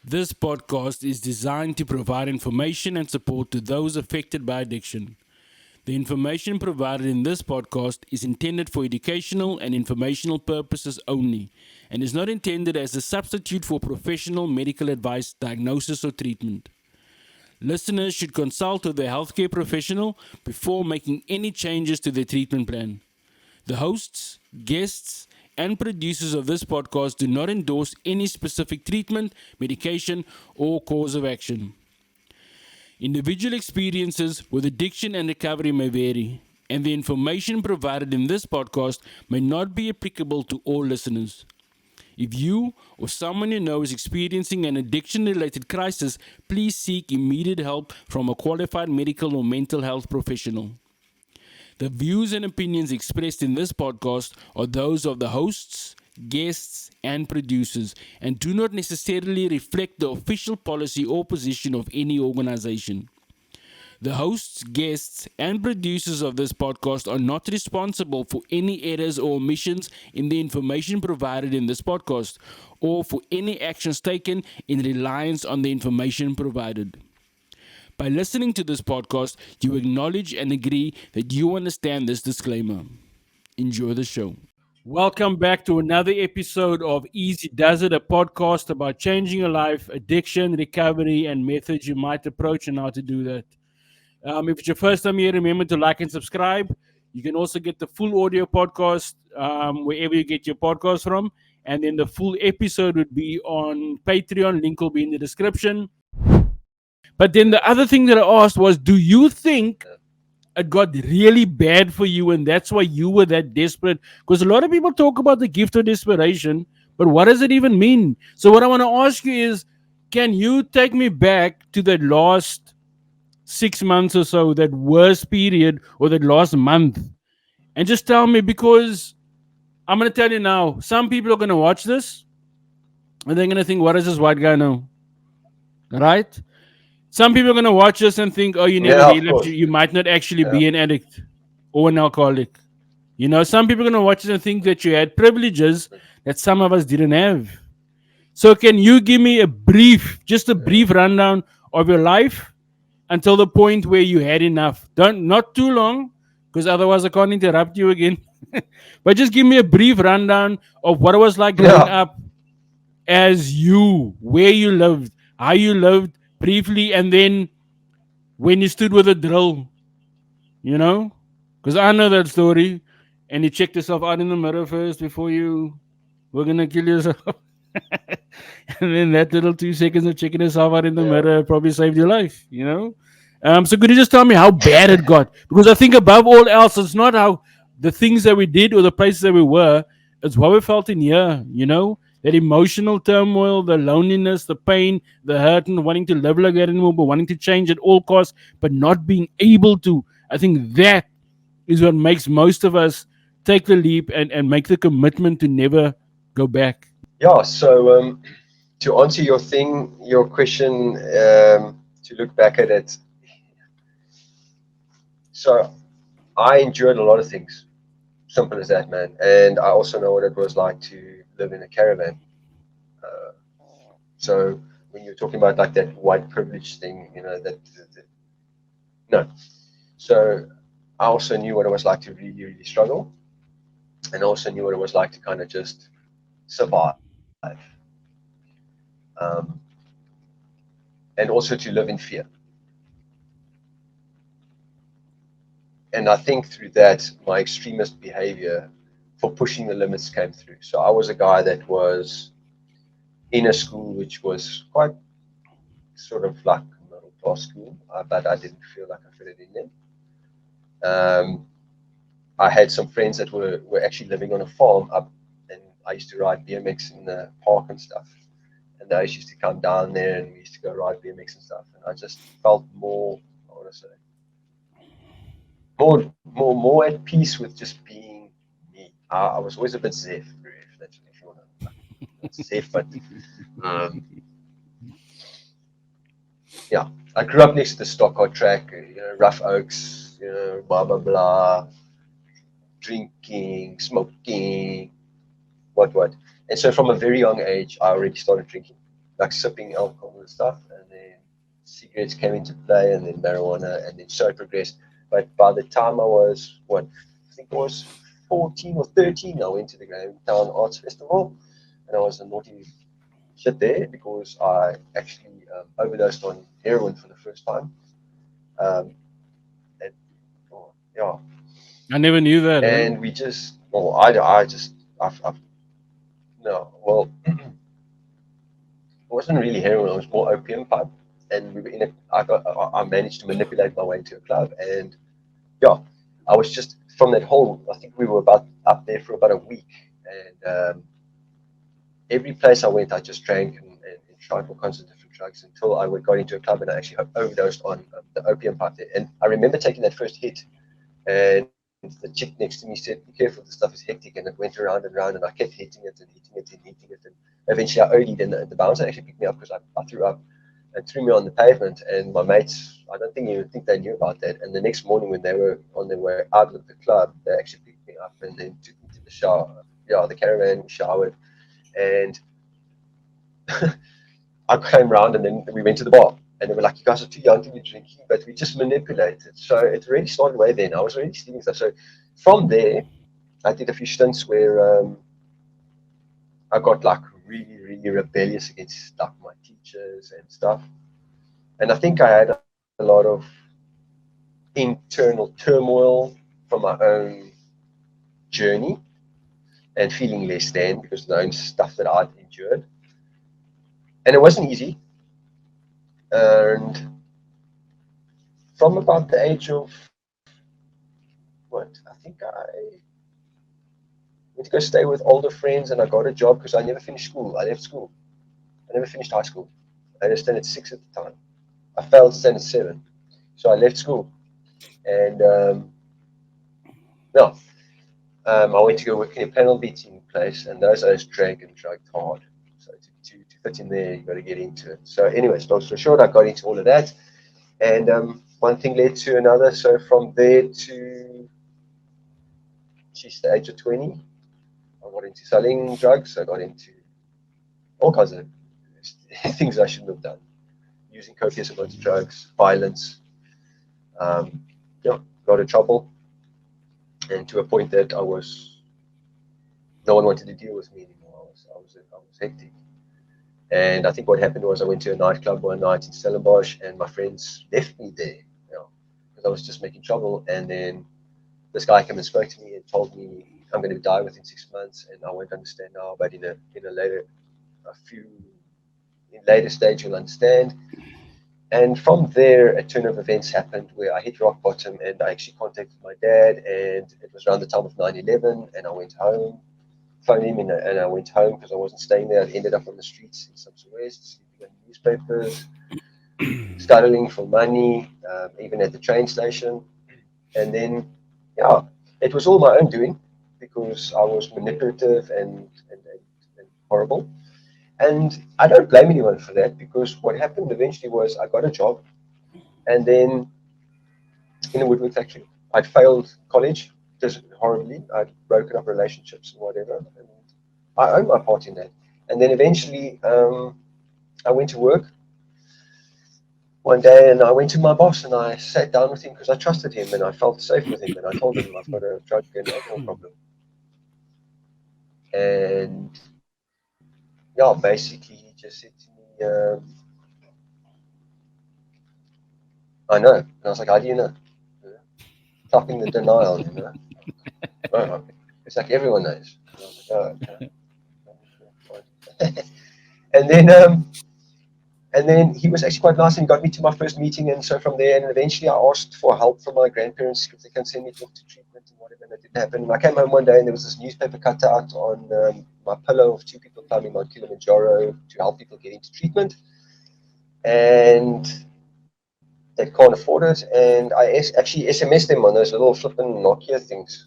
This podcast is designed to provide information and support to those affected by addiction. The information provided in this podcast is intended for educational and informational purposes only and is not intended as a substitute for professional medical advice, diagnosis, or treatment. Listeners should consult with their healthcare professional before making any changes to their treatment plan. The hosts, guests, and producers of this podcast do not endorse any specific treatment, medication, or course of action. Individual experiences with addiction and recovery may vary, and the information provided in this podcast may not be applicable to all listeners. If you or someone you know is experiencing an addiction related crisis, please seek immediate help from a qualified medical or mental health professional. The views and opinions expressed in this podcast are those of the hosts, guests, and producers and do not necessarily reflect the official policy or position of any organization. The hosts, guests, and producers of this podcast are not responsible for any errors or omissions in the information provided in this podcast or for any actions taken in reliance on the information provided. By listening to this podcast, you acknowledge and agree that you understand this disclaimer. Enjoy the show. Welcome back to another episode of Easy Does It, a podcast about changing your life, addiction, recovery, and methods you might approach and how to do that. If it's your first time here, remember to like and subscribe. You can also get the full audio podcast wherever you get your podcast from. And then the full episode would be on Patreon. Link will be in the description. But then the other thing that I asked was, do you think it got really bad for you and that's why you were that desperate? Because a lot of people talk about the gift of desperation, but what does it even mean? So what I want to ask you is, can you take me back to that last 6 months or so, that worst period, or that last month, and just tell me? Because I'm going to tell you now, some people are going to watch this and they're going to think, what does this white guy know? Right? Some people are going to watch this and think, oh, you never Yeah, of relapse. course. You might not actually Yeah. be an addict or an alcoholic. Some people are going to watch this and think that you had privileges that some of us didn't have. So, can you give me just a brief rundown of your life until the point where you had enough? Don't Not too long, because otherwise I can't interrupt you again. But just give me a brief rundown of what it was like growing Yeah. up as you, where you lived, how you lived briefly, and then when you stood with a drill, you know? Because I know that story. And you checked yourself out in the mirror first before you were going to kill yourself. And then that little 2 seconds of checking yourself out in the Yeah. mirror probably saved your life? So could you just tell me how bad it got? Because I think above all else, it's not how the things that we did or the places that we were, it's what we felt in here. That emotional turmoil, the loneliness, the pain, the hurt, and wanting to live like that anymore, but wanting to change at all costs, but not being able to. I think that is what makes most of us take the leap and make the commitment to never go back. Yeah. So to answer your question, to look back at it, so I endured a lot of things. Simple as that, man. And I also know what it was like to live in a caravan. Uh, so when you're talking about like that white privilege thing, that no. So I also knew what it was like to really, really struggle, and also knew what it was like to kind of just survive. Um, and also to live in fear. And I think through that, my extremist behavior for pushing the limits came through. So I was a guy that was in a school which was quite sort of like a middle class school, but I didn't feel like I fit it in there. I had some friends that were actually living on a farm up, and I used to ride BMX in the park and stuff. And they used to come down there, and we used to go ride BMX and stuff. And I just felt more, I want to say, more at peace with just being me. I was always a bit Zeph, that's if you want to, like, not Zeph, but um, yeah. I grew up next to the Stockhart track, Rough Oaks, blah blah blah, drinking, smoking, what. And so from a very young age, I already started drinking. like sipping alcohol and stuff, and then cigarettes came into play, and then marijuana, and then so it progressed. But by the time I was, what, I think I was 14 or 13, I went to the Town Arts Festival, and I was a naughty shit there because I actually overdosed on heroin for the first time. And, oh, yeah, I never knew that. and we just, well, I've no, well, it wasn't really heroin; it was more opium pipe. And we were in a, I managed to manipulate my way into a club, and yeah, I was just from that whole. I think we were about up there for about a week, and every place I went, I just drank and tried all kinds of different drugs until I got into a club and I actually overdosed on the opium pipe there. And I remember taking that first hit, and the chick next to me said, "Be careful, this stuff is hectic." And it went around and around, and I kept hitting it and hitting it and hitting it. And eventually I OD'd, and the bouncer actually picked me up because I threw up and threw me on the pavement. And my mates, I don't think even think they knew about that. And the next morning when they were on their way out of the club, they actually picked me up and then took me to the shower. Yeah, the caravan, showered, and I came round, and then we went to the bar. And they were like, "You guys are too young to be drinking," but we just manipulated. So it really started way then. I was already stealing stuff. So from there, I did a few stints where I got like really, really rebellious against like my teachers and stuff. And I think I had a lot of internal turmoil from my own journey and feeling less than because of the own stuff that I'd endured. And it wasn't easy. And from about the age of what, I think I went to go stay with older friends, and I got a job because I never finished school. I left school. I never finished high school. I was standard 6 at the time. I failed standard 7. So I left school. And no, I went to go work in a panel beating place, and those days drank and drugged hard. So to fit in there, you got to get into it. So anyway, long story short, I got into all of that. And one thing led to another. So from there to, the age of 20, I got into selling drugs. I got into all kinds of things I shouldn't have done. Using copious amounts of drugs, violence. Yeah, got in trouble. And to a point that no one wanted to deal with me anymore. I was hectic. And I think what happened was I went to a nightclub one night in Stellenbosch, and my friends left me there, because I was just making trouble. And then this guy came and spoke to me and told me I'm going to die within 6 months, and I won't understand now, but in later stage you'll understand. And from there, a turn of events happened where I hit rock bottom, and I actually contacted my dad, and it was around the time of 9/11, and I went home, phoned him, and I went home because I wasn't staying there. I ended up on the streets in Subs West, sleeping on newspapers, scuttling for money, even at the train station. And then, yeah, it was all my own doing because I was manipulative and horrible. And I don't blame anyone for that, because what happened eventually was I got a job, and then in a woodwork factory. I'd failed college just horribly. I'd broken up relationships and whatever. And I owned my part in that. And then eventually I went to work one day, and I went to my boss and I sat down with him because I trusted him and I felt safe with him. And I told him I've got a drug and alcohol problem. And yeah, basically he just said to me, I know. And I was like, how do you know? Topping the denial, Oh, it's like everyone knows. And I was like, oh, okay. And then he was actually quite nice and got me to my first meeting. And so from there, and eventually I asked for help from my grandparents if they can send me to treatment and whatever, and that didn't happen. And I came home one day and there was this newspaper cut out on my pillow of 2 people climbing Mount Kilimanjaro to help people get into treatment. And they can't afford it. And I actually SMS'd them on those little flipping Nokia things.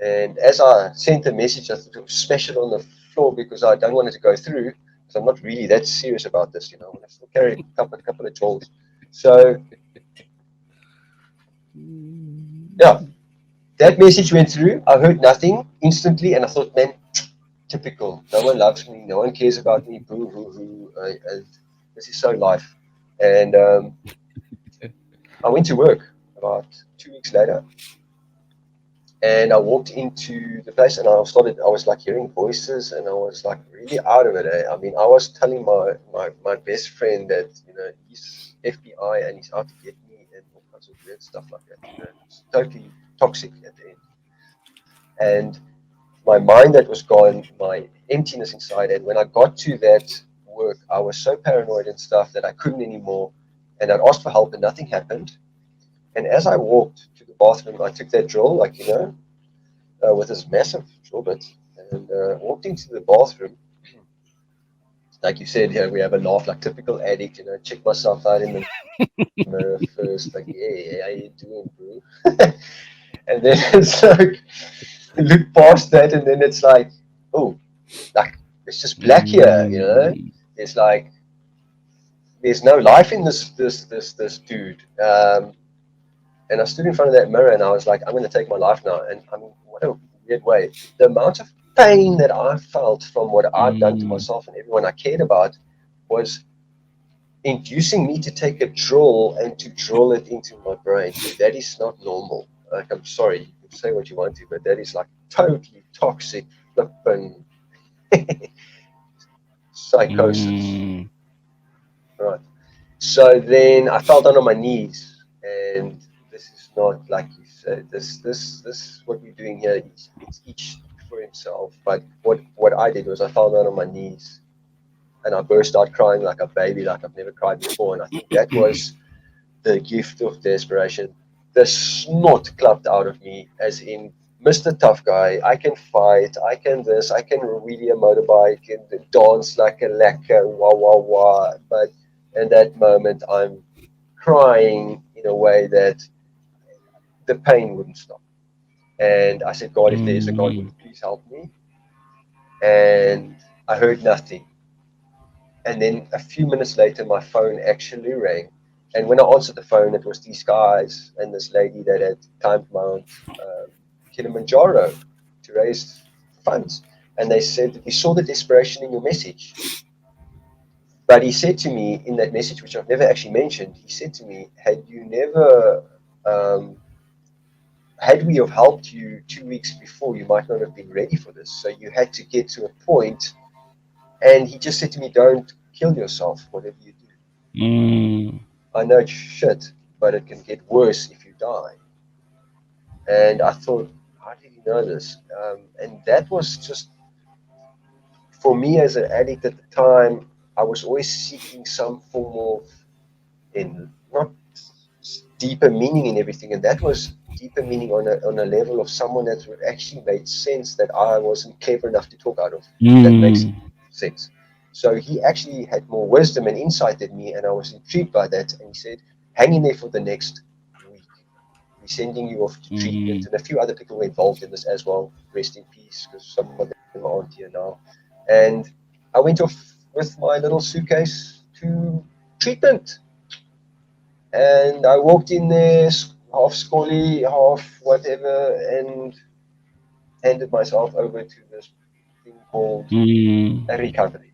And as I sent the message, I thought I would smash it on the floor because I don't want it to go through. So I'm not really that serious about this, I want to still carry a couple of jewels. So yeah, that message went through. I heard nothing instantly, and I thought, man, typical. No one loves me. No one cares about me. Boo hoo hoo. This is so life. And I went to work about 2 weeks later, and I walked into the place, and I was like hearing voices, and I was like really out of it. I mean, I was telling my best friend that, he's FBI and he's out to get me and all kinds of weird stuff like that. It's totally toxic at the end. And my mind that was gone, my emptiness inside. And when I got to that work, I was so paranoid and stuff that I couldn't anymore. And I'd asked for help and nothing happened. And as I walked to the bathroom, I took that drill, like, with this massive drill bit, and walked into the bathroom. Like you said, here we have a laugh, like typical addict, check myself out in the mirror first, like, yeah, how you doing, bro? And then it's like, look past that, and then it's like, oh, like, it's just black here, It's like, there's no life in this dude. And I stood in front of that mirror and I was like, I'm going to take my life now. And I mean, what a weird way. The amount of pain that I felt from what I'd done to myself and everyone I cared about was inducing me to take a drill and to drill it into my brain. That is not normal. Like, I'm sorry, you can say what you want to, but that is like totally toxic, flipping psychosis. Right. So then I fell down on my knees, and this is not like you said. This what we're doing here. It's each for himself. But what I did was I fell down on my knees, and I burst out crying like a baby, like I've never cried before. And I think that was the gift of desperation. The snot clubbed out of me, as in, Mr. Tough Guy, I can fight, I can this, I can wheelie a motorbike and dance like a lacquer, wah wah wah. But in that moment, I'm crying in a way that the pain wouldn't stop. And I said, God, if there is a God, would you please help me? And I heard nothing. And then a few minutes later, my phone actually rang. And when I answered the phone, it was these guys and this lady that had climbed Mount Kilimanjaro to raise funds. And they said, we saw the desperation in your message. But he said to me in that message, which I've never actually mentioned, he said to me, had we have helped you 2 weeks before, you might not have been ready for this. So you had to get to a point. And he just said to me, don't kill yourself, whatever you do. I know it's shit, but it can get worse if you die. And I thought, how did he know this? And that was just, for me as an addict at the time, I was always seeking some form of, not deeper meaning in everything. And that was deeper meaning on a level of someone that would actually made sense that I wasn't clever enough to talk out of. That makes sense. So he actually had more wisdom and insight than me, and I was intrigued by that. And he said, hang in there for the next week. We're sending you off to treatment. And a few other people were involved in this as well. Rest in peace, because some of them aren't here now. And I went off with my little suitcase to treatment. And I walked in there, half scolly, half whatever, and handed myself over to this thing called a recovery.